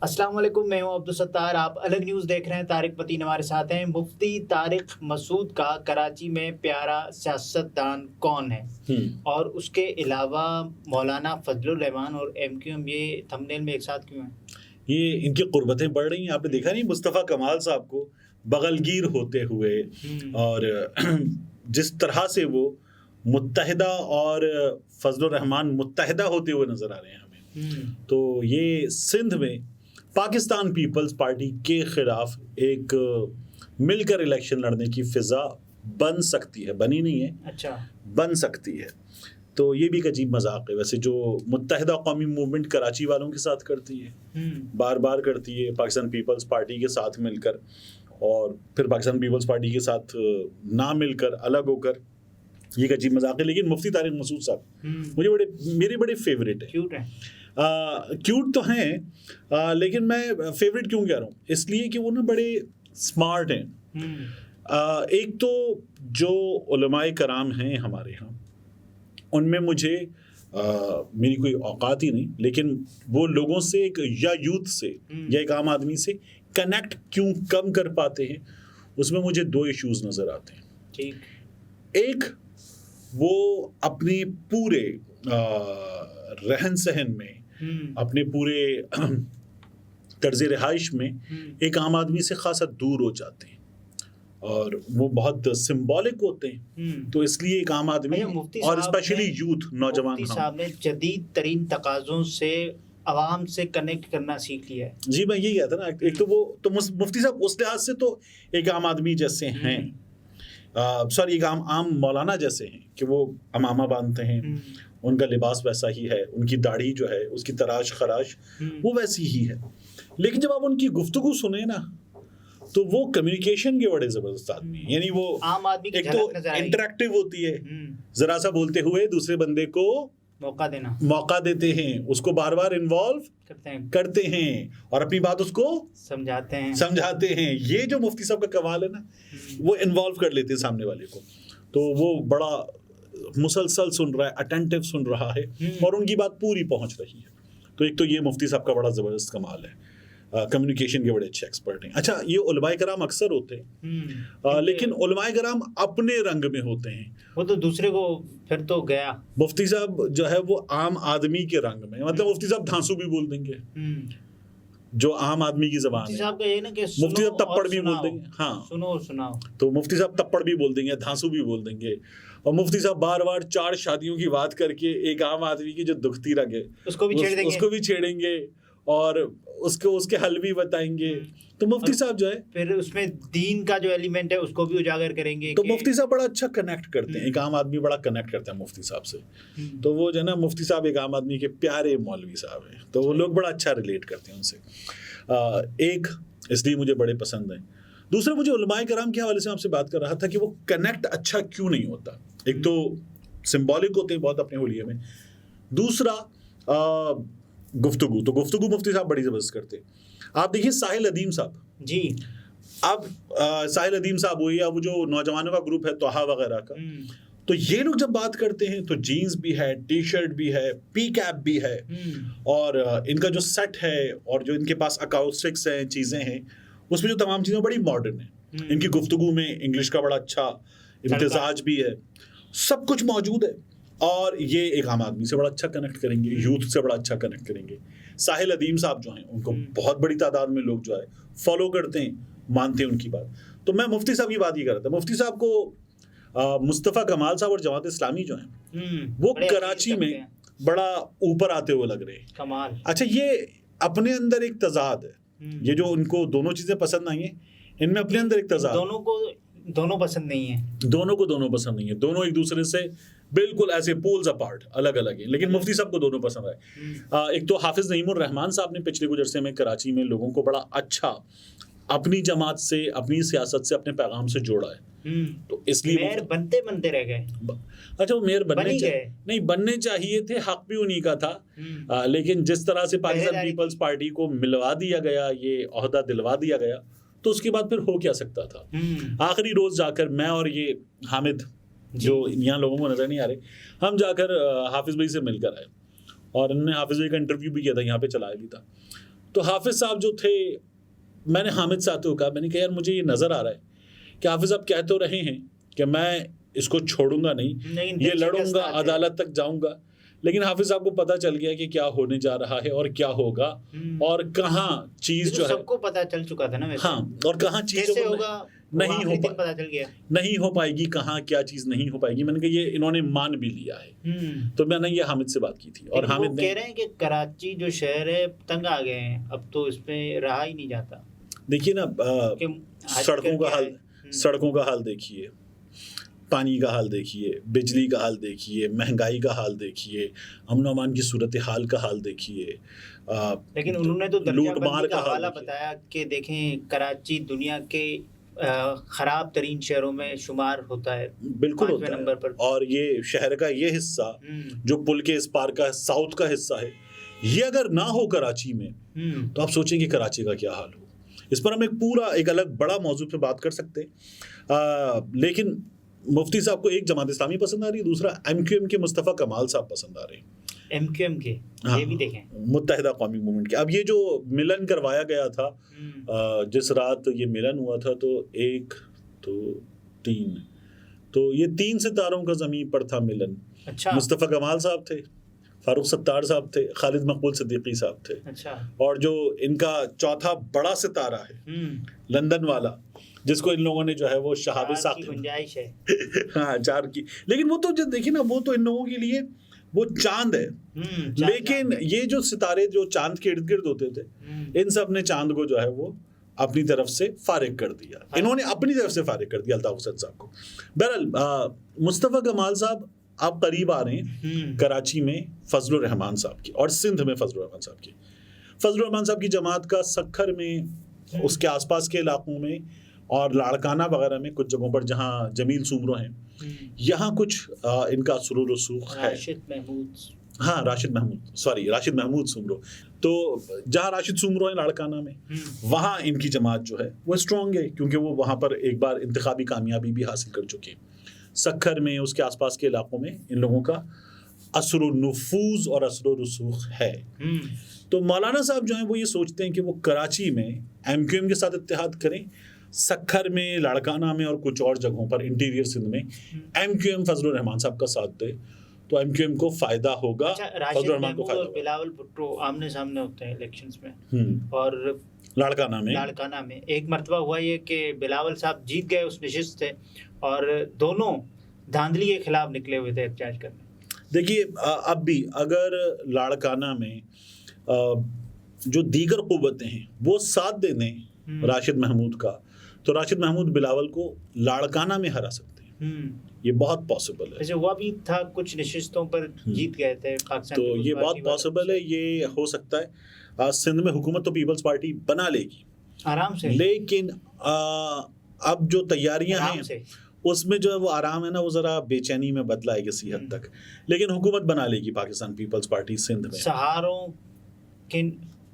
السلام علیکم، میں ہوں عبدالستار. آپ الگ نیوز دیکھ رہے ہیں. طارق پتین ہمارے ساتھ ہیں. مفتی طارق مسعود کا کراچی میں پیارا سیاستدان کون ہے، اور اس کے علاوہ مولانا فضل الرحمان اور ایم کیو ایم، یہ تھمبنیل میں ایک ساتھ کیوں ہیں؟ یہ ان کی قربتیں بڑھ رہی ہیں. آپ نے دیکھا نہیں مصطفیٰ کمال صاحب کو بغلگیر ہوتے ہوئے، اور جس طرح سے وہ متحدہ اور فضل الرحمان متحدہ ہوتے ہوئے نظر آ رہے ہیں ہمیں. تو یہ سندھ میں پاکستان پیپلز پارٹی کے خلاف ایک مل کر الیکشن لڑنے کی فضا بن سکتی ہے، بنی نہیں ہے، اچھا بن سکتی ہے. تو یہ بھی ایک عجیب مذاق ہے ویسے، جو متحدہ قومی موومنٹ کراچی والوں کے ساتھ کرتی ہے، بار بار کرتی ہے پاکستان پیپلز پارٹی کے ساتھ مل کر، اور پھر پاکستان پیپلز پارٹی کے ساتھ نہ مل کر، الگ ہو کر. یہ ایک عجیب مذاق ہے. لیکن مفتی طارق مسعود صاحب میرے بڑے فیوریٹ ہیں. کیوٹ تو ہیں، لیکن میں فیوریٹ کیوں کہہ رہا ہوں، اس لیے کہ وہ نا بڑے اسمارٹ ہیں. ایک تو جو علماء کرام ہیں ہمارے ہاں، ان میں مجھے میری کوئی اوقات ہی نہیں، لیکن وہ لوگوں سے یا یوتھ سے یا ایک عام آدمی سے کنیکٹ کیوں کم کر پاتے ہیں، اس میں مجھے دو ایشوز نظر آتے ہیں. ایک، وہ اپنے پورے رہن سہن میں، اپنے پورے طرز رہائش میں ایک عام آدمی سے خاصا دور ہو جاتے ہیں، اور وہ بہت سمبولک ہوتے ہیں. تو اس لیے ایک عام آدمی اور اسپیشلی یوتھ، نوجوان، مفتی صاحب نے جدید ترین تقاضوں سے عوام سے کنیکٹ کرنا سیکھ لیا ہے. جی میں یہی کہتا نا. ایک تو وہ تو مفتی صاحب اس لحاظ سے تو ایک عام آدمی جیسے ہیں، سوری ایک عام مولانا جیسے ہیں، کہ وہ امامہ باندھتے ہیں، ان کا لباس ویسا ہی ہے، ان کی داڑھی جو ہے، اس کی تراش خراش وہ ویسی ہی ہے. لیکن جب آپ ان کی گفتگو سنیں نا، تو وہ کمیونیکیشن کے بڑے زبردست آدمی ہیں. یعنی وہ ایک تو انٹریکٹیو ہوتی ہے، ذرا سا بولتے ہوئے دوسرے بندے کو موقع دیتے ہیں، اس کو بار بار انوالو کرتے ہیں، اور اپنی بات اس کو سمجھاتے ہیں. یہ جو مفتی صاحب کا کمال ہے نا، وہ انوالو کر لیتے ہیں سامنے والے کو. تو وہ بڑا مسلسل سن رہا ہے، اٹینٹیو سن رہا ہے، اور ان کی بات پوری پہنچ رہی ہے. تو ایک تو یہ مفتی صاحب کا بڑا زبردست کمال ہے. کمیونیکیشن کے بڑے اچھے ایکسپرٹ ہیں. اچھا، یہ علماء کرام اکثر ہوتے ہیں، لیکن علماء کرام اپنے رنگ میں ہوتے ہیں. وہ تو دوسرے کو پھر تو گیا. مفتی صاحب جو ہے وہ عام آدمی کے رنگ میں، مطلب مفتی صاحب دھانسو بھی بول دیں گے، جو عام آدمی کی زبان ہے. مفتی صاحب تپڑ بھی بول دیں گے. ہاں، سنو اور سناؤ. تو مفتی صاحب تپڑ بھی بول دیں گے، دھانسو بھی بول دیں گے. اور مفتی صاحب بار بار 4 شادیوں کی بات کر کے ایک عام آدمی کی جو دکھتی رگ ہے اس کو بھی چھیڑیں گے، اور اس کے حل بھی بتائیں گے. تو مفتی صاحب جو ہے پھر اس میں دین کا جو ایلیمنٹ ہے اس کو بھی اجاگر کریں گے. تو مفتی صاحب بڑا اچھا کنیکٹ کرتے ہیں، ایک عام آدمی بڑا کنیکٹ کرتا ہے مفتی صاحب سے. تو وہ جو ہے نا، مفتی صاحب ایک عام آدمی کے پیارے مولوی صاحب ہیں، تو وہ لوگ بڑا اچھا ریلیٹ کرتے ہیں ان سے. ایک اس لیے مجھے بڑے پسند ہیں. دوسرا، مجھے علماء کرام کے حوالے سے آپ سے بات کر رہا تھا کہ وہ کنیکٹ اچھا کیوں نہیں ہوتا. ایک تو سمبولک ہوتے ہیں بہت اپنے حلیے میں. دوسرا گفتگو مفتی صاحب بڑی زبردست کرتے. آپ دیکھیے ساحل ادیم صاحب، جی اب ساحل ادیم صاحب ہوئی، اب جو نوجوانوں کا گروپ ہے توحا وغیرہ کا، تو یہ لوگ جب بات کرتے ہیں تو جینز بھی ہے، ٹی شرٹ بھی ہے، پی کیپ بھی ہے، اور ان کا جو سیٹ ہے اور جو ان کے پاس اکاؤسٹکس ہیں، چیزیں ہیں، اس میں جو تمام چیزیں بڑی ماڈرن ہیں. ان کی گفتگو میں انگلش کا بڑا اچھا امتزاج بھی ہے، سب کچھ موجود ہے. اور یہ ایک عام آدمی سے بڑا اچھا کنیکٹ کریں گے، یوتھ سے بڑا اچھا کنیکٹ کریں گے. ساحل ادیم صاحب جو ہیں، ان کو بہت بڑی تعداد میں لوگ جو ہے فالو کرتے ہیں، مانتے ہیں ان کی بات. تو میں مفتی صاحب کی بات یہ کر رہا تھا. مفتی صاحب کو مصطفیٰ کمال صاحب اور جماعت اسلامی جو ہیں، وہ کراچی میں بڑا اوپر آتے ہوئے لگ رہے ہیں. کمال. اچھا، یہ اپنے اندر ایک تضاد ہے. یہ جو ان کو دونوں چیزیں پسند آئی ہیں، ان میں اپنے اندر ایک تضاد. دونوں پسند نہیں ہیں. دونوں پسند نہیں ہیں. دونوں ایک دوسرے سے بالکل ایسے پولز اپارٹ، الگ الگ ہیں. لیکن مفتی صاحب کو دونوں پسند آئے. ایک تو حافظ نعیم الرحمان صاحب نے پچھلے کچھ عرصے میں کراچی میں لوگوں کو بڑا اچھا اپنی جماعت سے، اپنی سیاست سے، اپنے پیغام سے جوڑا ہے. تو اس لیے میئر بنتے رہ گئے. اچھا، وہ میئر بننے چاہیے تھے، حق بھی انہی کا تھا. لیکن جس طرح سے پاکستان پیپلز پارٹی کو ملوا دیا گیا، یہ عہدہ دلوا دیا گیا، تو اس کے بعد پھر ہو کیا سکتا تھا. آخری روز جا کر میں اور یہ حامد، جو یہاں لوگوں کو نظر نہیں آ رہے، ہم جا کر حافظ بھائی سے مل کر آئے، اور انہوں نے حافظ بھائی کا انٹرویو بھی کیا تھا، یہاں پہ چلایا بھی تھا. تو حافظ صاحب جو تھے, میں نے حامد صاحب کو کہا, میں نے کہا یار مجھے یہ نظر آ رہا ہے کہ حافظ صاحب کہہ تو رہے ہیں کہ میں اس کو چھوڑوں گا نہیں, یہ لڑوں گا, عدالت تک جاؤں گا, لیکن حافظ صاحب کو پتہ چل گیا کہ کیا ہونے جا رہا ہے اور کیا ہوگا اور کہاں چیز جو ہے سب کو پتہ چل چکا تھا نا. ہاں, اور کہاں چیز نہیں ہو پائے گی, کہاں کیا چیز نہیں ہو پائے گی. میں نے کہا یہ انہوں نے مان بھی لیا ہے. تو میں نے یہ حامد سے بات کی تھی, اور حامد کہہ رہے ہیں کہ کراچی جو شہر ہے تنگ آ گئے ہیں, اب تو اس میں رہا ہی نہیں جاتا. دیکھیے نا, سڑکوں کا حال دیکھیے, پانی کا حال دیکھیے, بجلی کا حال دیکھیے, مہنگائی کا حال دیکھیے, امن و امان کی صورتحال کا حال دیکھیے. لیکن انہوں نے تو درجہ بندی کا حوالہ بتایا کہ دیکھیں کراچی دنیا کے خراب ترین شہروں میں شمار ہوتا ہے, بالکل ہوتا ہے نمبر پر. اور یہ شہر کا یہ حصہ جو پل کے اس پار کا ساؤتھ کا حصہ ہے, یہ اگر نہ ہو کراچی میں تو آپ سوچیں کہ کراچی کا کیا حال ہو. اس پر ہم ایک الگ بڑا موضوع پہ بات کر سکتے ہیں. لیکن مفتی صاحب کو ایک جماعت اسلامی پسند آ رہی ہے, دوسرا ایم کیو ایم کے مصطفیٰ کمال صاحب پسند آ رہے ہیں. ایم کیو ایم کے یہ بھی دیکھیں, متحدہ قومی موومنٹ کے. اب یہ جو ملن کروایا گیا تھا, جس رات یہ ملن ہوا تھا, تو 1 2 3 تو یہ 3 ستاروں کا زمین پر تھا ملن. مصطفیٰ کمال صاحب تھے, فاروق ستار صاحب تھے, خالد مقبول صدیقی صاحب تھے, اور جو ان کا چوتھا بڑا ستارہ ہے لندن والا, جس کو ان لوگوں نے جو ہے وہ شہاب ساقی گنجائش ہے, ہاں 4 کی. لیکن وہ تو جو دیکھیں نا, وہ تو ان لوگوں کے لیے وہ چاند ہے. لیکن یہ جو ستارے جو چاند کے ارد گرد ہوتے تھے, ان سب نے چاند کو جو ہے وہ اپنی طرف سے فارغ کر دیا. انہوں نے اپنی طرف سے فارغ کر دیا الطاف حسین صاحب کو. بہرحال مصطفیٰ کمال صاحب آپ قریب آ رہے ہیں کراچی میں فضل الرحمان صاحب کی, اور سندھ میں فضل الرحمان صاحب کی. فضل الرحمان صاحب کی جماعت کا سکھر میں, اس کے آس پاس کے علاقوں میں, اور لاڑکانہ وغیرہ میں کچھ جگہوں پر جہاں جمیل سومرو ہیں, یہاں کچھ ان کا اثر و رسوخ ہے. راشد محمود سومرو. تو جہاں راشد سومرو ہیں لاڑکانہ میں, وہاں ان کی جماعت جو ہے وہ اسٹرانگ ہے, کیونکہ وہ وہاں پر ایک بار انتخابی کامیابی بھی حاصل کر چکے ہیں. سکھر میں, اس کے آس پاس کے علاقوں میں ان لوگوں کا اثر و نفوذ اور اثر و رسوخ ہے. تو مولانا صاحب جو ہیں وہ یہ سوچتے ہیں کہ وہ کراچی میں ایم کیو ایم کے ساتھ اتحاد کریں, سکھر میں, لاڑکانہ میں اور کچھ اور جگہوں پر انٹیریئر سندھ میں ایم کیو ایم فضل الرحمان صاحب کا ساتھ دے, تو ایم کیو ایم کو فائدہ ہوگا. فضل الرحمان کو فائدہ. بلاول بھٹو آمنے سامنے ہوتے ہیں الیکشنز میں, اور لاڑکانہ میں ایک مرتبہ ہوا یہ کہ بلاول صاحب جیت گئے اس نشست سے, اور دونوں دھاندلی کے خلاف نکلے ہوئے تھے احتجاج کرنے. دیکھیے اب بھی اگر لاڑکانہ میں جو دیگر قوتیں ہیں وہ ساتھ دے دیں راشد محمود کا, تو راشد محمود بلاول کو لاڑکانہ میں ہرا سکتے ہیں. یہ بہت پاسبل ہے. جیسے وہ بھی تھا, کچھ نشستوں پر جیت گئے تھے پاکستان, تو یہ بہت پاسبل ہے, یہ ہو سکتا ہے. سندھ میں حکومت تو پیپلز پارٹی بنا لے گی آرام سے, لیکن اب جو تیاریاں ہیں اس میں جو ہے وہ آرام ہے نا, وہ ذرا بے چینی میں بدلا ہے کسی حد تک. لیکن حکومت بنا لے گی پاکستان پیپلز پارٹی سندھ میں, سہاروں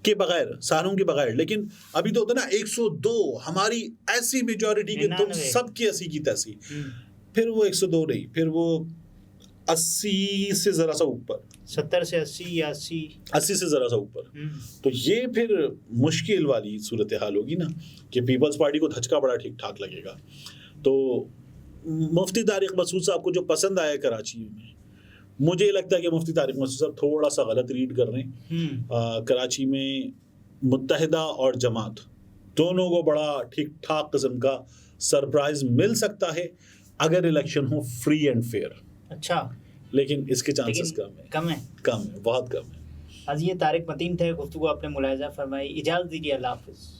کے بغیر. لیکن ابھی تو ہوتا نا 102 ہماری ایسی میجورٹی کہ تم سب کی ایسی کی تیسی, پھر وہ 102 نہیں, پھر وہ 80 سے ذرا سا اوپر, 70 سے 80 یا 80 سے ذرا سا اوپر. تو یہ پھر مشکل والی صورتحال ہوگی نا, کہ پیپلز پارٹی کو دھچکا بڑا ٹھیک ٹھاک لگے گا. تو مفتی طارق مسعود صاحب کو جو پسند آیا کراچی میں, مجھے یہ لگتا ہے کہ مفتی طارق مسعود صاحب تھوڑا سا غلط ریڈ کر رہے ہیں. کراچی میں متحدہ اور جماعت دونوں کو بڑا ٹھیک ٹھاک قسم کا سرپرائز مل سکتا ہے اگر الیکشن ہو فری اینڈ فیئر. اچھا, لیکن اس کے چانسز کم ہیں, بہت کم ہے. آج یہ طارق متین تھے, گفتگو آپ نے ملاحظہ فرمائی. اجازت دیجیے, اللہ حافظ.